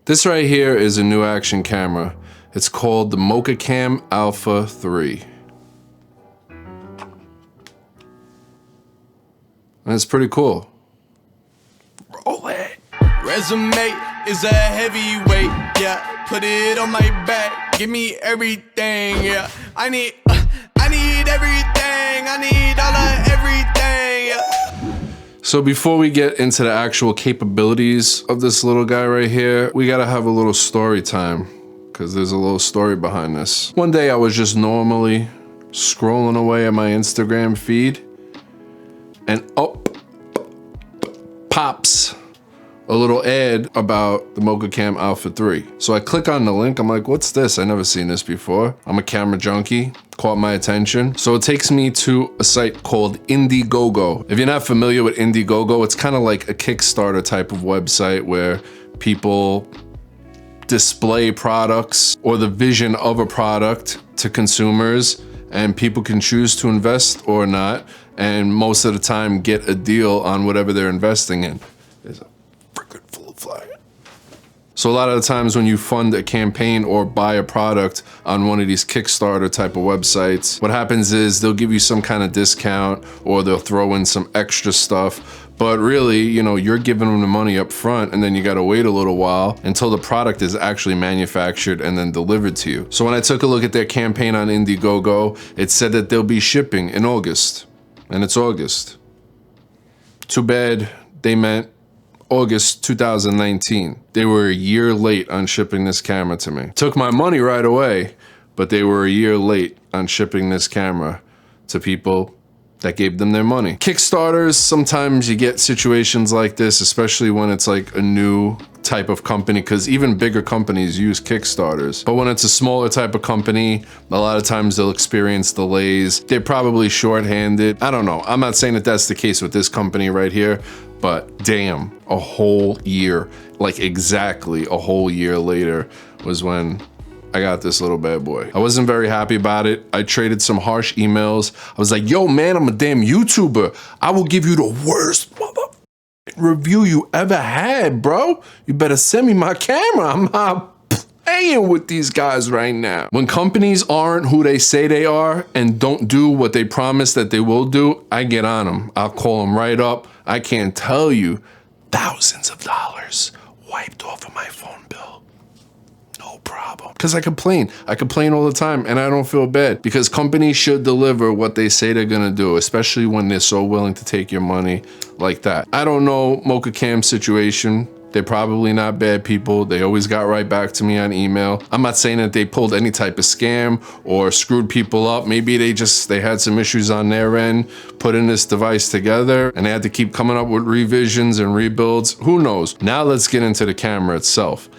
This right here is a new action camera. It's called the MokaCam Alpha 3. And it's pretty cool. Roll it. Resume is a heavyweight, yeah. Put it on my back, give me everything, yeah. I need everything, I need all of everything, yeah. So before we get into the actual capabilities of this little guy right here, we gotta have a little story time, because there's a little story behind this. One day I was just normally scrolling away at my Instagram feed, and up pops a little ad about the MokaCam Alpha 3. So I click on the link, I'm like, what's this? I never seen this before. I'm a camera junkie, caught my attention. So it takes me to a site called Indiegogo. If you're not familiar with Indiegogo, it's kind of like a Kickstarter type of website where people display products or the vision of a product to consumers, and people can choose to invest or not, and most of the time get a deal on whatever they're investing in. There's a freaking full of fire. So a lot of the times when you fund a campaign or buy a product on one of these Kickstarter type of websites, what happens is they'll give you some kind of discount or they'll throw in some extra stuff. But really, you know, you're giving them the money up front, and then you gotta wait a little while until the product is actually manufactured and then delivered to you. So when I took a look at their campaign on Indiegogo, it said that they'll be shipping in August, and it's August. Too bad they meant August 2019. They were a year late on shipping this camera to me. Took my money right away, but they were a year late on shipping this camera to people that gave them their money. Kickstarters, sometimes you get situations like this, especially when it's like a new type of company, because even bigger companies use Kickstarters. But when it's a smaller type of company, a lot of times they'll experience delays. They're probably shorthanded. I don't know. I'm not saying that that's the case with this company right here, but damn, a whole year, like exactly a whole year later was when I got this little bad boy. I wasn't very happy about it. I traded some harsh emails. I was like, yo man, I'm a damn YouTuber. I will give you the worst review you ever had, bro. You better send me my camera. I'm not playing with these guys right now. When companies aren't who they say they are and don't do what they promise that they will do, I get on them. I'll call them right up. I can't tell you, thousands of dollars wiped off of my phone bill. No problem. Because I complain all the time, and I don't feel bad, because companies should deliver what they say they're gonna do, especially when they're so willing to take your money like that. I don't know MokaCam's situation. They're probably not bad people. They always got right back to me on email. I'm not saying that they pulled any type of scam or screwed people up. Maybe they had some issues on their end, putting this device together, and they had to keep coming up with revisions and rebuilds. Who knows? Now let's get into the camera itself.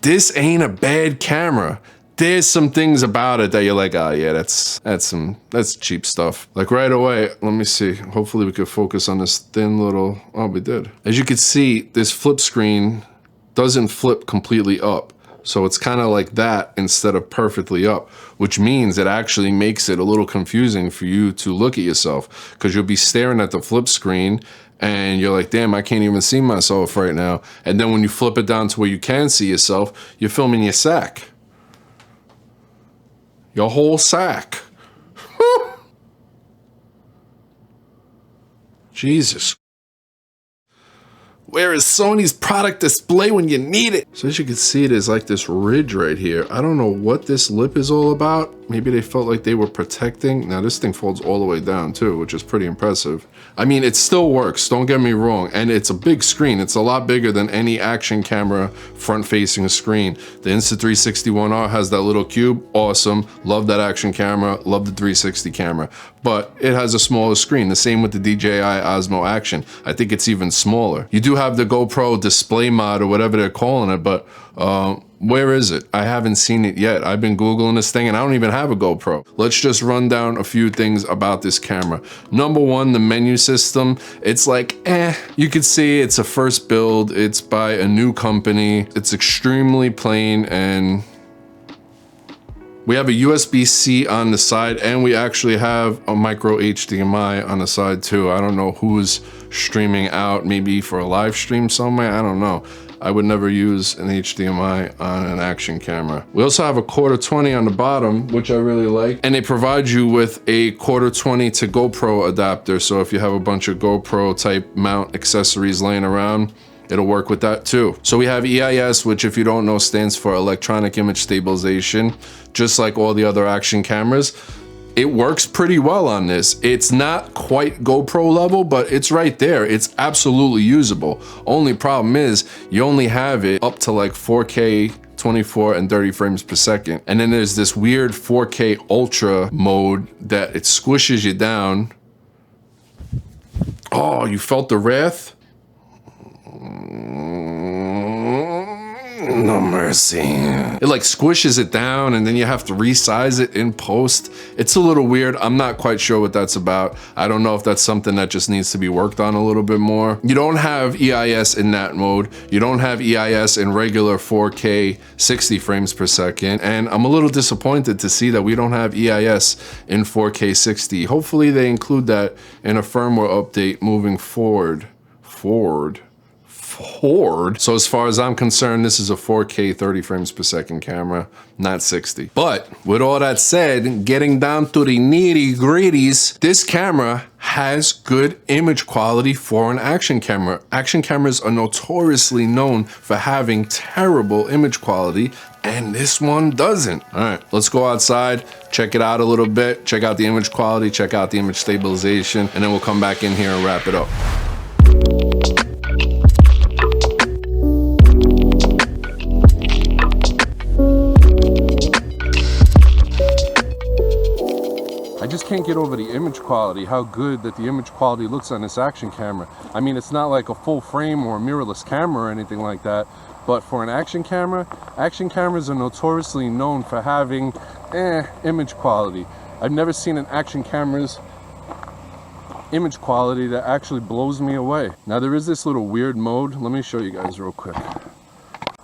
This ain't a bad camera. There's some things about it that you're like, oh yeah, that's cheap stuff. Like right away, let me see. Hopefully we could focus on this thin little, oh, we did. As you can see, this flip screen doesn't flip completely up. So it's kind of like that instead of perfectly up, which means it actually makes it a little confusing for you to look at yourself, because you'll be staring at the flip screen and you're like, damn, I can't even see myself right now. And then when you flip it down to where you can see yourself, you're filming your sack. Your whole sack. Jesus. Where is Sony's product display when you need it? So as you can see, there's like this ridge right here. I don't know what this lip is all about. Maybe they felt like they were protecting. Now this thing folds all the way down too, which is pretty impressive. I mean, it still works, don't get me wrong. And it's a big screen. It's a lot bigger than any action camera front-facing screen. The Insta360 has that little cube, awesome. Love that action camera, love the 360 camera. But it has a smaller screen, the same with the DJI Osmo Action. I think it's even smaller. You do have the GoPro display mod or whatever they're calling it, but where is it? I haven't seen it yet. I've been Googling this thing and I don't even have a GoPro. Let's just run down a few things about this camera. Number one, the menu system. It's like, you can see it's a first build. It's by a new company. It's extremely plain, and we have a USB-C on the side, and we actually have a micro HDMI on the side too. I don't know who's streaming out, maybe for a live stream somewhere, I don't know. I would never use an HDMI on an action camera. We also have a 1/4-20 on the bottom, which I really like. And they provide you with a 1/4-20 to GoPro adapter. So if you have a bunch of GoPro type mount accessories laying around, it'll work with that too. So we have EIS, which if you don't know stands for electronic image stabilization, just like all the other action cameras. It works pretty well on this. It's not quite GoPro level, but it's right there. It's absolutely usable. Only problem is you only have it up to like 4K 24 and 30 frames per second. And then there's this weird 4K Ultra mode that it squishes you down. Oh, you felt the wrath? No mercy. It like squishes it down and then you have to resize it in post. It's a little weird. I'm not quite sure what that's about. I don't know if that's something that just needs to be worked on a little bit more. You don't have EIS in that mode. You don't have EIS in regular 4K 60 frames per second. And I'm a little disappointed to see that we don't have EIS in 4K 60. Hopefully they include that in a firmware update moving forward. So as far as I'm concerned, this is a 4K 30 frames per second camera, not 60. But with all that said, getting down to the nitty gritties, this camera has good image quality for an action camera. Action cameras are notoriously known for having terrible image quality, and this one doesn't. All right, let's go outside, check it out a little bit, check out the image quality, check out the image stabilization, and then we'll come back in here and wrap it up. I just can't get over the image quality, how good that the image quality looks on this action camera. I mean, it's not like a full frame or a mirrorless camera or anything like that, but for an action cameras are notoriously known for having image quality. I've never seen an action camera's image quality that actually blows me away. Now there is this little weird mode. Let me show you guys real quick.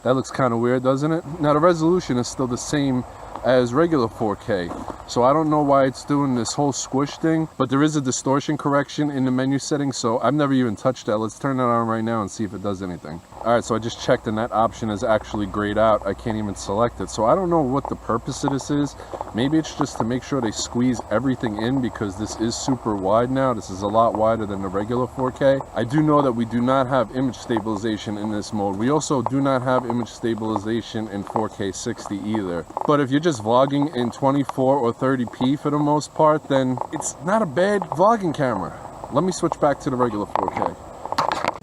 That looks kind of weird, doesn't it? Now the resolution is still the same as regular 4K, so I don't know why it's doing this whole squish thing, but there is a distortion correction in the menu settings, so I've never even touched that. Let's turn that on right now and see if it does anything. All right, so I just checked and that option is actually grayed out. I can't even select it, so I don't know what the purpose of this is. Maybe it's just to make sure they squeeze everything in, because this is super wide now. This is a lot wider than the regular 4K. I do know that we do not have image stabilization in this mode. We also do not have image stabilization in 4K 60 either. But if you're just vlogging in 24 or 30p for the most part, then it's not a bad vlogging camera. Let me switch back to the regular 4K.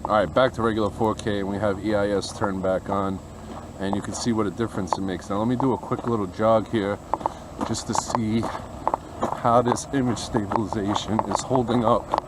All right, back to regular 4K, and we have EIS turned back on, and you can see what a difference it makes. Now let me do a quick little jog here just to see how this image stabilization is holding up.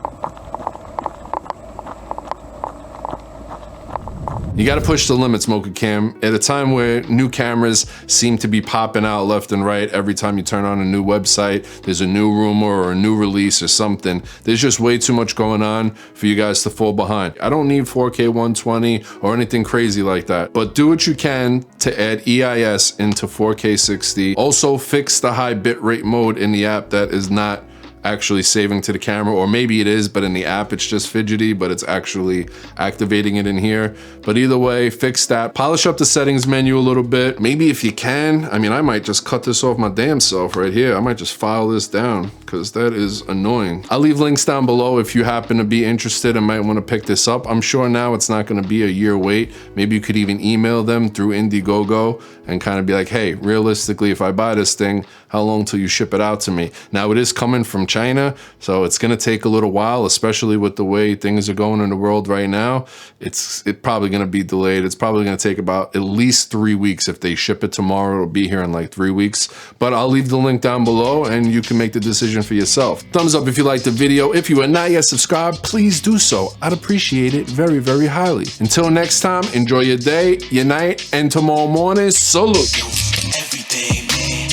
You got to push the limits, MokaCam. At a time where new cameras seem to be popping out left and right, every time you turn on a new website, there's a new rumor or a new release or something. There's just way too much going on for you guys to fall behind. I don't need 4K 120 or anything crazy like that, but do what you can to add EIS into 4K 60. Also fix the high bitrate mode in the app that is not actually saving to the camera, or maybe it is, but in the app it's just fidgety, but it's actually activating it in here. But either way, fix that. Polish up the settings menu a little bit. Maybe if you can, I mean, I might just cut this off my damn self right here. I might just file this down, because that is annoying. I'll leave links down below if you happen to be interested and might want to pick this up. I'm sure now it's not going to be a year wait. Maybe you could even email them through Indiegogo and kind of be like, hey, realistically, if I buy this thing, how long till you ship it out to me? Now it is coming from China, so it's gonna take a little while, especially with the way things are going in the world right now. It's probably gonna be delayed. It's probably gonna take about at least 3 weeks. If they ship it tomorrow, it'll be here in like 3 weeks. But I'll leave the link down below and you can make the decision for yourself. Thumbs up if you liked the video. If you are not yet subscribed, please do so. I'd appreciate it very, very highly. Until next time, enjoy your day, your night, and tomorrow morning. Salute. Everything, man.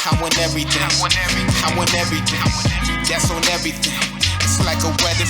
I want everything. I want everything. That's on everything. It's like a weather.